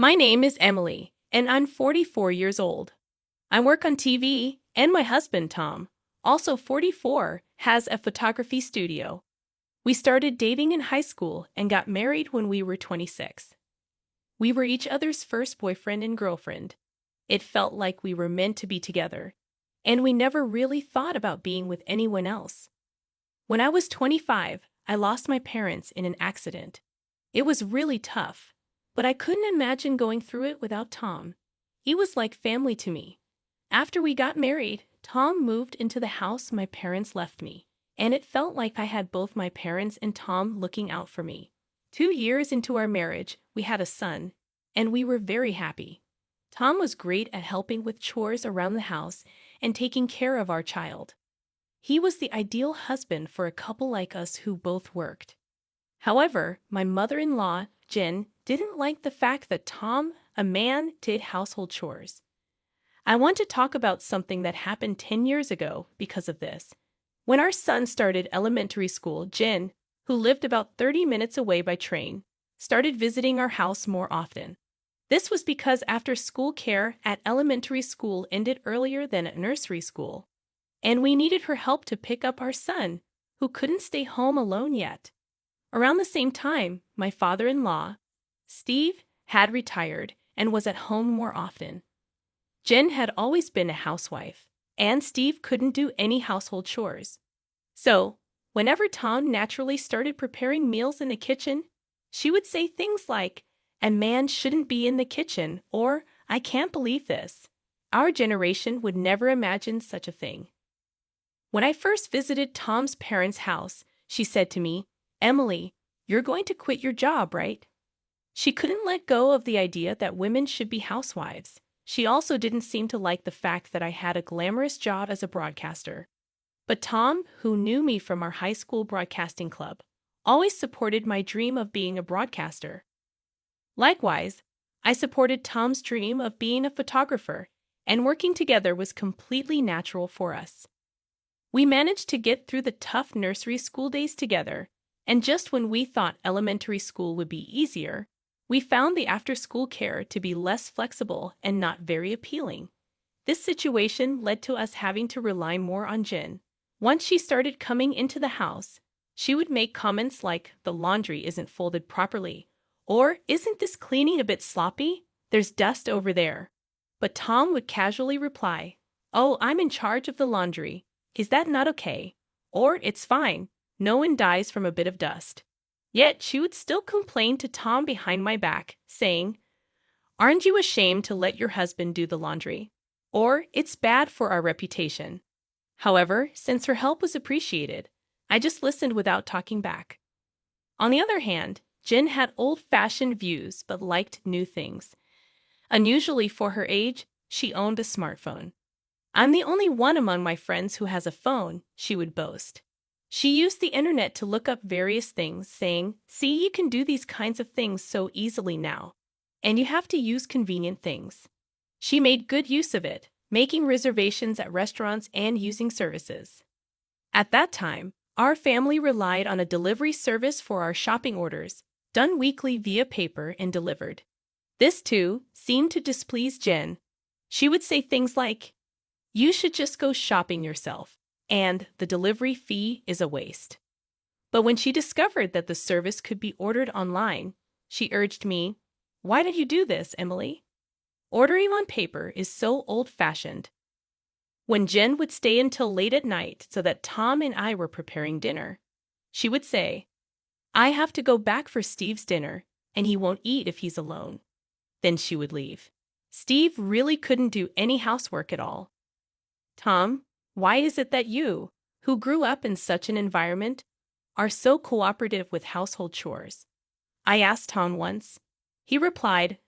My name is Emily, and I'm 44 years old. I work on TV, and my husband, Tom, also 44, has a photography studio. We started dating in high school and got married when we were 26. We were each other's first boyfriend and girlfriend. It felt like we were meant to be together, and we never really thought about being with anyone else. When I was 25, I lost my parents in an accident. It was really tough, but I couldn't imagine going through it without Tom. He was like family to me. After we got married, Tom moved into the house my parents left me, and it felt like I had both my parents and Tom looking out for me. 2 years into our marriage, we had a son, and we were very happy. Tom was great at helping with chores around the house and taking care of our child. He was the ideal husband for a couple like us who both worked. However, my mother-in-law, Jen, didn't like the fact that Tom, a man, did household chores. I want to talk about something that happened 10 years ago because of this. When our son started elementary school, Jen, who lived about 30 minutes away by train, started visiting our house more often. This was because after-school care at elementary school ended earlier than at nursery school, and we needed her help to pick up our son, who couldn't stay home alone yet. Around the same time, my father-in-law, Steve, had retired and was at home more often. Jen had always been a housewife, and Steve couldn't do any household chores. So, whenever Tom naturally started preparing meals in the kitchen, she would say things like, "A man shouldn't be in the kitchen," or "I can't believe this." Our generation would never imagine such a thing. When I first visited Tom's parents' house, she said to me, "Emily, you're going to quit your job, right?" She couldn't let go of the idea that women should be housewives. She also didn't seem to like the fact that I had a glamorous job as a broadcaster. But Tom, who knew me from our high school broadcasting club, always supported my dream of being a broadcaster. Likewise, I supported Tom's dream of being a photographer, and working together was completely natural for us. We managed to get through the tough nursery school days together, and just when we thought elementary school would be easier, we found the after-school care to be less flexible and not very appealing. This situation led to us having to rely more on Jen. Once she started coming into the house, she would make comments like, "The laundry isn't folded properly," or "Isn't this cleaning a bit sloppy? There's dust over there." But Tom would casually reply, "Oh, I'm in charge of the laundry. Is that not okay?" Or "It's fine. No one dies from a bit of dust." Yet she would still complain to Tom behind my back, saying, "Aren't you ashamed to let your husband do the laundry?" Or "It's bad for our reputation." However, since her help was appreciated, I just listened without talking back. On the other hand, Jen had old-fashioned views but liked new things. Unusually for her age, she owned a smartphone. "I'm the only one among my friends who has a phone," she would boast. She used the internet to look up various things, saying, "See, you can do these kinds of things so easily now. And you have to use convenient things." She made good use of it, making reservations at restaurants and using services. At that time, our family relied on a delivery service for our shopping orders, done weekly via paper and delivered. This, too, seemed to displease Jen. She would say things like, "You should just go shopping yourself, and the delivery fee is a waste." But when she discovered that the service could be ordered online, she urged me, "Why don't you do this, Emily? Ordering on paper is so old-fashioned." When Jen would stay until late at night so that Tom and I were preparing dinner, she would say, "I have to go back for Steve's dinner, and he won't eat if he's alone." Then she would leave. Steve really couldn't do any housework at all. "Tom, why is it that you, who grew up in such an environment, are so cooperative with household chores?" I asked Tom once. He replied,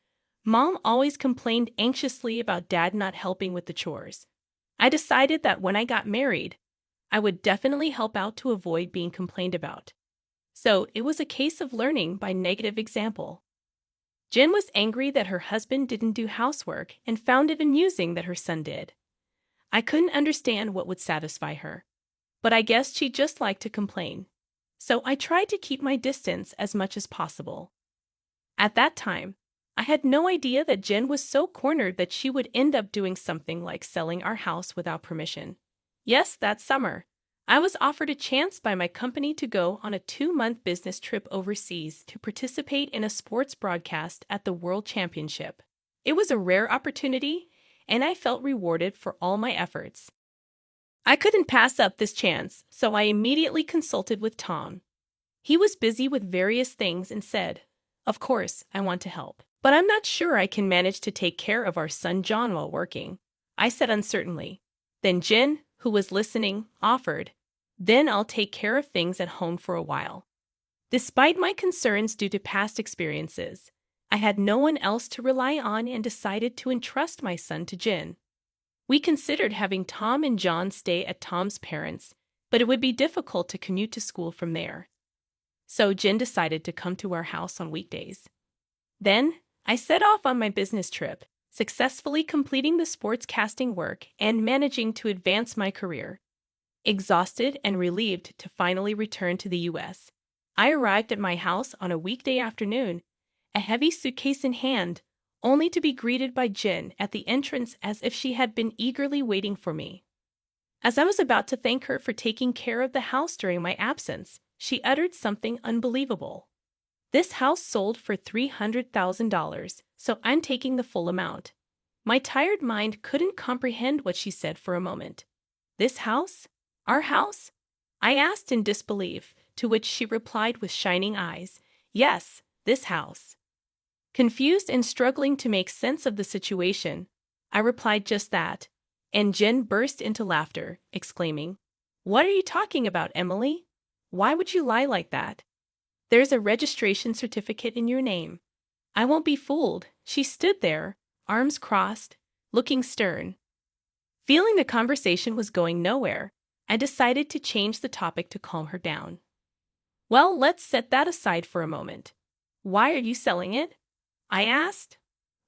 "Mom always complained anxiously about Dad not helping with the chores. I decided that when I got married, I would definitely help out to avoid being complained about." So it was a case of learning by negative example. Jen was angry that her husband didn't do housework and found it amusing that her son did. I couldn't understand what would satisfy her, but I guess she just liked to complain. So I tried to keep my distance as much as possible. At that time, I had no idea that Jen was so cornered that she would end up doing something like selling our house without permission. Yes, that summer, I was offered a chance by my company to go on a 2-month business trip overseas to participate in a sports broadcast at the World Championship. It was a rare opportunity, and I felt rewarded for all my efforts. I couldn't pass up this chance, so I immediately consulted with Tom. He was busy with various things and said, "Of course, I want to help. But I'm not sure I can manage to take care of our son John while working," I said uncertainly. Then Jen, who was listening, offered, "Then I'll take care of things at home for a while." Despite my concerns due to past experiences, I had no one else to rely on and decided to entrust my son to Jen. We considered having Tom and John stay at Tom's parents', but it would be difficult to commute to school from there. So Jen decided to come to our house on weekdays. Then, I set off on my business trip, successfully completing the sportscasting work and managing to advance my career. Exhausted and relieved to finally return to the U.S., I arrived at my house on a weekday afternoon, a heavy suitcase in hand, only to be greeted by Jen at the entrance as if she had been eagerly waiting for me. As I was about to thank her for taking care of the house during my absence, she uttered something unbelievable. "This house sold for $300,000, so I'm taking the full amount." My tired mind couldn't comprehend what she said for a moment. "This house? Our house?" I asked in disbelief, to which she replied with shining eyes, "Yes, this house." Confused and struggling to make sense of the situation, I replied just that, and Jen burst into laughter, exclaiming, "What are you talking about, Emily? Why would you lie like that? There's a registration certificate in your name." I won't be fooled. She stood there, arms crossed, looking stern. Feeling the conversation was going nowhere, I decided to change the topic to calm her down. "Well, let's set that aside for a moment. Why are you selling it?" I asked.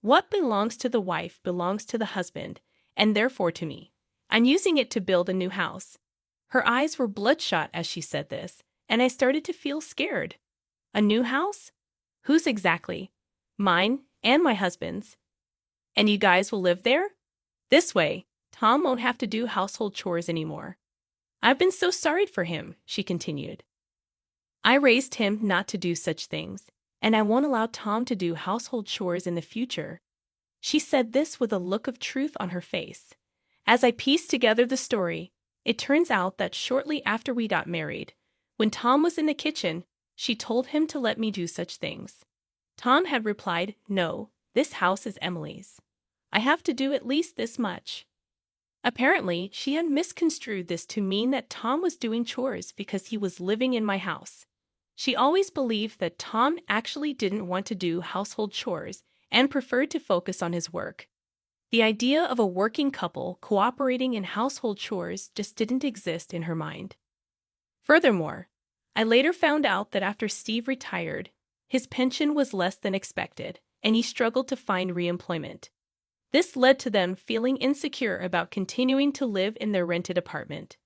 "What belongs to the wife belongs to the husband, and therefore to me. I'm using it to build a new house." Her eyes were bloodshot as she said this, and I started to feel scared. "A new house? Whose exactly?" "Mine and my husband's." "And you guys will live there?" "This way, Tom won't have to do household chores anymore." "I've been so sorry for him," she continued. "I raised him not to do such things, and I won't allow Tom to do household chores in the future." She said this with a look of truth on her face. As I pieced together the story, it turns out that shortly after we got married, when Tom was in the kitchen, she told him to let me do such things. Tom had replied, "No, this house is Emily's. I have to do at least this much." Apparently, she had misconstrued this to mean that Tom was doing chores because he was living in my house. She always believed that Tom actually didn't want to do household chores and preferred to focus on his work. The idea of a working couple cooperating in household chores just didn't exist in her mind. Furthermore, I later found out that after Steve retired, his pension was less than expected, and he struggled to find re-employment. This led to them feeling insecure about continuing to live in their rented apartment.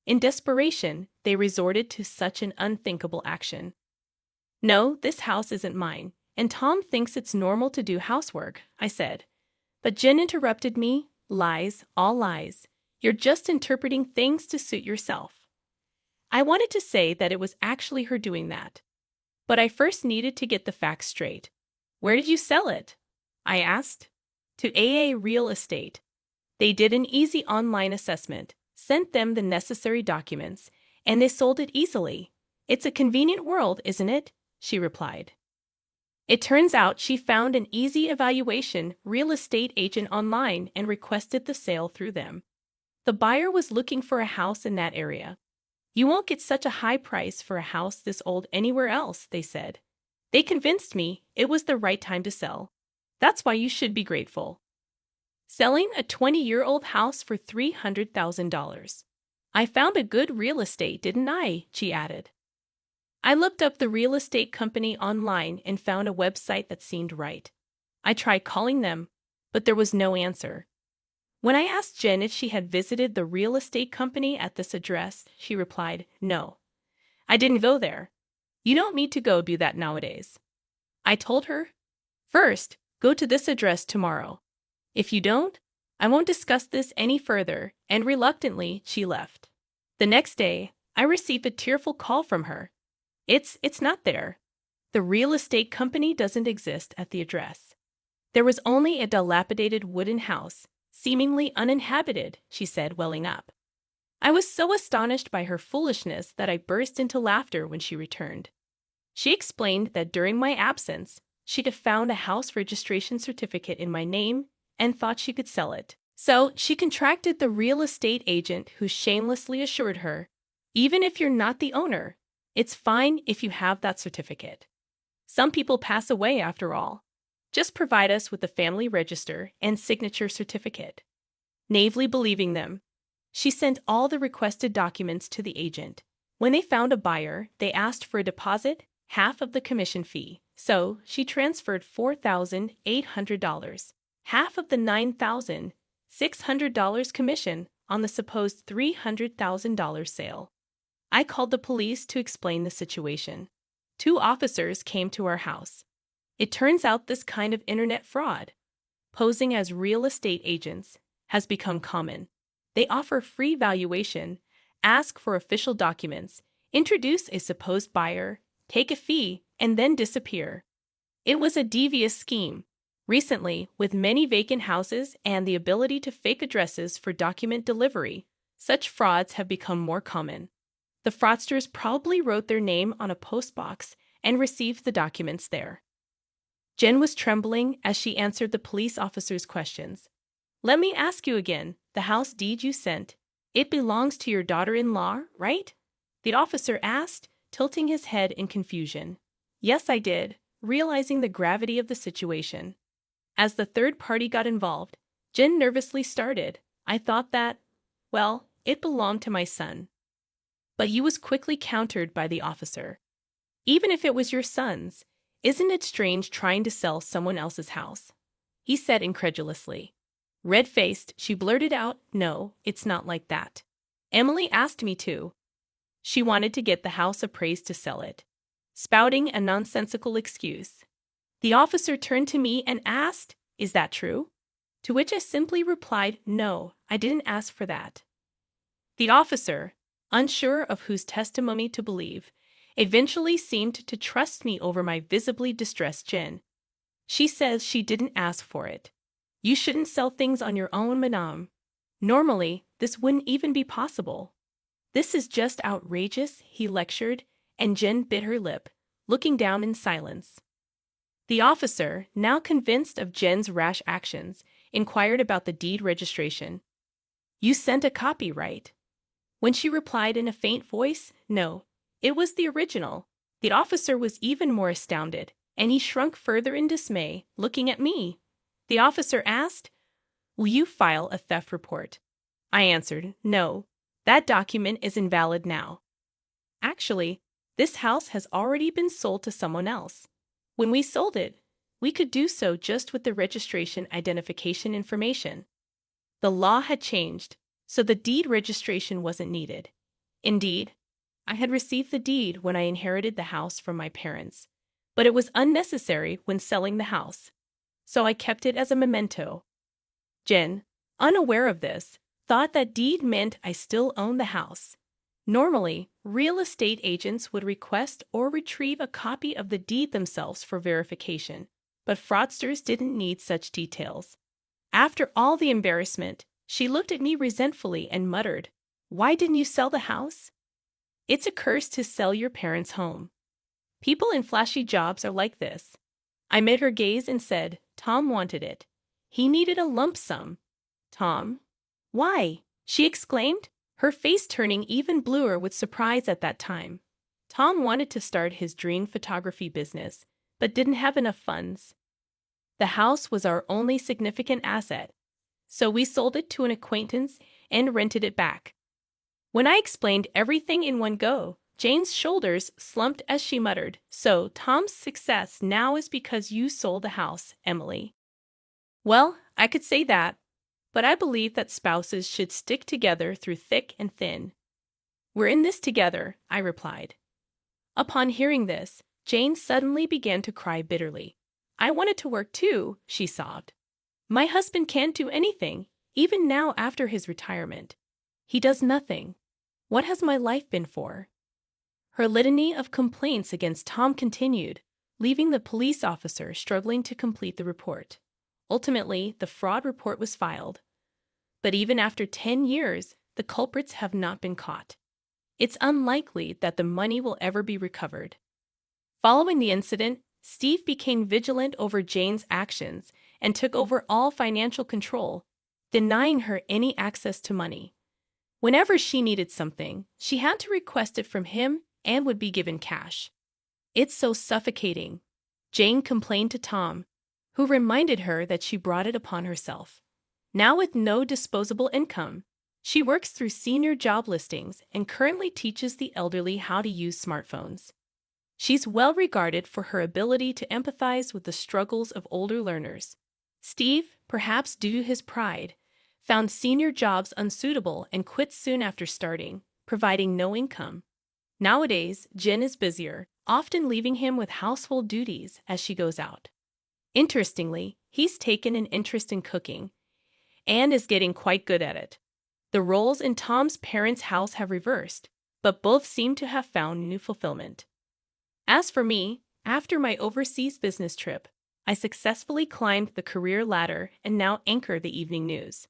In desperation, they resorted to such an unthinkable action. "No, this house isn't mine, and Tom thinks it's normal to do housework," I said. But Jen interrupted me. "Lies, all lies. You're just interpreting things to suit yourself." I wanted to say that it was actually her doing that. But I first needed to get the facts straight. "Where did you sell it?" I asked. "To AA Real Estate. They did an easy online assessment, sent them the necessary documents, and they sold it easily. It's a convenient world, isn't it?" she replied. It turns out she found an easy evaluation real estate agent online and requested the sale through them. The buyer was looking for a house in that area. "You won't get such a high price for a house this old anywhere else," they said. "They convinced me it was the right time to sell. That's why you should be grateful." Selling a 20-year-old house for $300,000. "I found a good real estate, didn't I?" she added. I looked up the real estate company online and found a website that seemed right. I tried calling them, but there was no answer. When I asked Jen if she had visited the real estate company at this address, she replied, "No, I didn't go there. You don't need to go do that nowadays." I told her, "First, Go to this address tomorrow. If you don't, I won't discuss this any further," and reluctantly she left. The next day, I received a tearful call from her. It's not there. The real estate company doesn't exist at the address. There was only a dilapidated wooden house, seemingly uninhabited," she said, welling up. I was so astonished by her foolishness that I burst into laughter when she returned. She explained that during my absence, she'd have found a house registration certificate in my name and thought she could sell it. So she contracted the real estate agent who shamelessly assured her, "Even if you're not the owner, it's fine if you have that certificate. Some people pass away after all. Just provide us with the family register and signature certificate." Naively believing them, she sent all the requested documents to the agent. When they found a buyer, they asked for a deposit, half of the commission fee. So she transferred $4,800, half of the $9,600 commission on the supposed $300,000 sale. I called the police to explain the situation. 2 officers came to our house. It turns out this kind of internet fraud, posing as real estate agents, has become common. They offer free valuation, ask for official documents, introduce a supposed buyer, take a fee, and then disappear. It was a devious scheme. Recently, with many vacant houses and the ability to fake addresses for document delivery, such frauds have become more common. The fraudsters probably wrote their name on a postbox and received the documents there. Jen was trembling as she answered the police officer's questions. "Let me ask you again, the house deed you sent, it belongs to your daughter-in-law, right?" the officer asked, tilting his head in confusion. "Yes, I did," realizing the gravity of the situation. As the third party got involved, Jen nervously started, "I thought that, well, it belonged to my son." But he was quickly countered by the officer. "Even if it was your son's, isn't it strange trying to sell someone else's house?" he said incredulously. Red-faced, she blurted out, "No, it's not like that. Emily asked me to. She wanted to get the house appraised to sell it," spouting a nonsensical excuse. The officer turned to me and asked, "Is that true?" To which I simply replied, "No, I didn't ask for that." The officer, unsure of whose testimony to believe, eventually seemed to trust me over my visibly distressed Jen. "She says she didn't ask for it. You shouldn't sell things on your own, madame. Normally, this wouldn't even be possible. This is just outrageous," he lectured, and Jen bit her lip, looking down in silence. The officer, now convinced of Jen's rash actions, inquired about the deed registration. "You sent a copy, right?" When she replied in a faint voice, "No, it was the original," the officer was even more astounded, and he shrunk further in dismay, looking at me. The officer asked, "Will you file a theft report?" I answered, "No, that document is invalid now. Actually, this house has already been sold to someone else. When we sold it, we could do so just with the registration identification information. The law had changed, so the deed registration wasn't needed. Indeed, I had received the deed when I inherited the house from my parents, but it was unnecessary when selling the house, so I kept it as a memento." Jen, unaware of this, thought that deed meant I still owned the house. Normally, real estate agents would request or retrieve a copy of the deed themselves for verification, but fraudsters didn't need such details. After all the embarrassment, she looked at me resentfully and muttered, "Why didn't you sell the house? It's a curse to sell your parents' home. People in flashy jobs are like this." I met her gaze and said, "Tom wanted it. He needed a lump sum." "Tom? Why?" she exclaimed, her face turning even bluer with surprise at that time. "Tom wanted to start his dream photography business, but didn't have enough funds. The house was our only significant asset, so we sold it to an acquaintance and rented it back." When I explained everything in one go, Jane's shoulders slumped as she muttered, "So Tom's success now is because you sold the house, Emily." Well, I could say that, but I believe that spouses should stick together through thick and thin. "We're in this together," I replied. Upon hearing this, Jane suddenly began to cry bitterly. I wanted to work too, she sobbed. My husband can't do anything, even now after his retirement. He does nothing. What has my life been for? Her litany of complaints against Tom continued, leaving the police officer struggling to complete the report. Ultimately, the fraud report was filed. But even after 10 years, the culprits have not been caught. It's unlikely that the money will ever be recovered. Following the incident, Steve became vigilant over Jane's actions and took over all financial control, denying her any access to money. Whenever she needed something, she had to request it from him and would be given cash. It's so suffocating, Jane complained to Tom, who reminded her that she brought it upon herself. Now with no disposable income, she works through senior job listings and currently teaches the elderly how to use smartphones. She's well regarded for her ability to empathize with the struggles of older learners. Steve, perhaps due to his pride, found senior jobs unsuitable and quit soon after starting, providing no income. Nowadays, Jen is busier, often leaving him with household duties as she goes out. Interestingly, he's taken an interest in cooking and is getting quite good at it. The roles in Tom's parents' house have reversed, but both seem to have found new fulfillment. As for me, after my overseas business trip, I successfully climbed the career ladder and now anchor the evening news.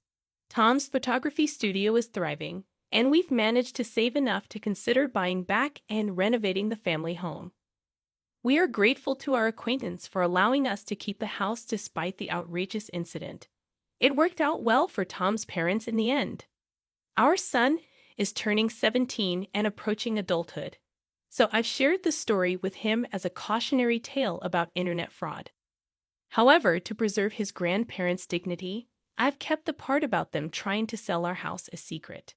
Tom's photography studio is thriving, and we've managed to save enough to consider buying back and renovating the family home. We are grateful to our acquaintance for allowing us to keep the house despite the outrageous incident. It worked out well for Tom's parents in the end. Our son is turning 17 and approaching adulthood, so I've shared this story with him as a cautionary tale about internet fraud. However, to preserve his grandparents' dignity, I've kept the part about them trying to sell our house a secret.